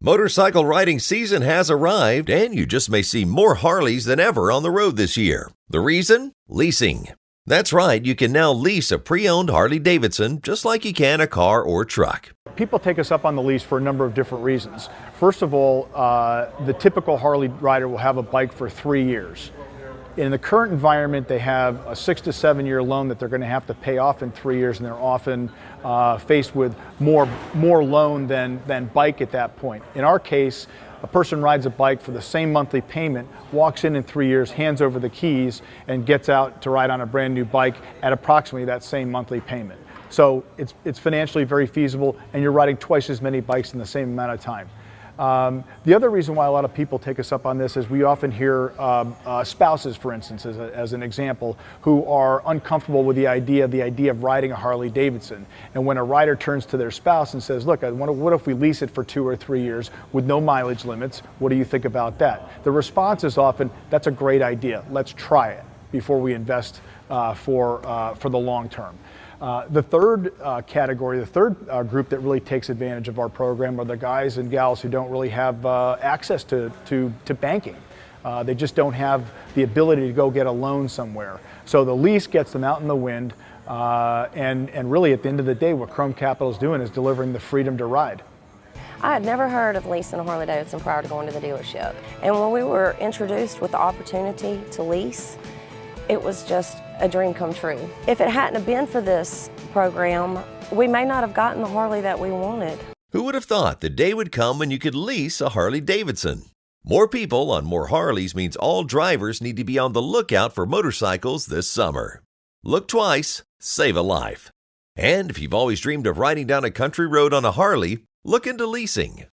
Motorcycle riding season has arrived, and you just may see more Harleys than ever on the road this year. The reason? Leasing. That's right, you can now lease a pre-owned Harley-Davidson just like you can a car or truck. People take us up on the lease for a number of different reasons. First of all, the typical Harley rider will have a bike for 3 years. In the current environment, they have a 6 to 7 year loan that they're going to have to pay off in 3 years, and they're often faced with more loan than bike at that point. In our case, a person rides a bike for the same monthly payment, walks in 3 years, hands over the keys, and gets out to ride on a brand new bike at approximately that same monthly payment. So it's financially very feasible, and you're riding twice as many bikes in the same amount of time. The other reason why a lot of people take us up on this is we often hear spouses, for instance, as an example, who are uncomfortable with the idea of riding a Harley-Davidson. And when a rider turns to their spouse and says, look, what if we lease it for 2 or 3 years with no mileage limits? What do you think about that? The response is often, that's a great idea. Let's try it before we invest for the long term. The third category, the third group that really takes advantage of our program are the guys and gals who don't really have access to banking. They just don't have the ability to go get a loan somewhere. So the lease gets them out in the wind, and really at the end of the day, what Chrome Capital is doing is delivering the freedom to ride. I had never heard of leasing a Harley-Davidson prior to going to the dealership. And when we were introduced with the opportunity to lease, it was just a dream come true. If it hadn't have been for this program, we may not have gotten the Harley that we wanted. Who would have thought the day would come when you could lease a Harley-Davidson? More people on more Harleys means all drivers need to be on the lookout for motorcycles this summer. Look twice, save a life. And if you've always dreamed of riding down a country road on a Harley, look into leasing.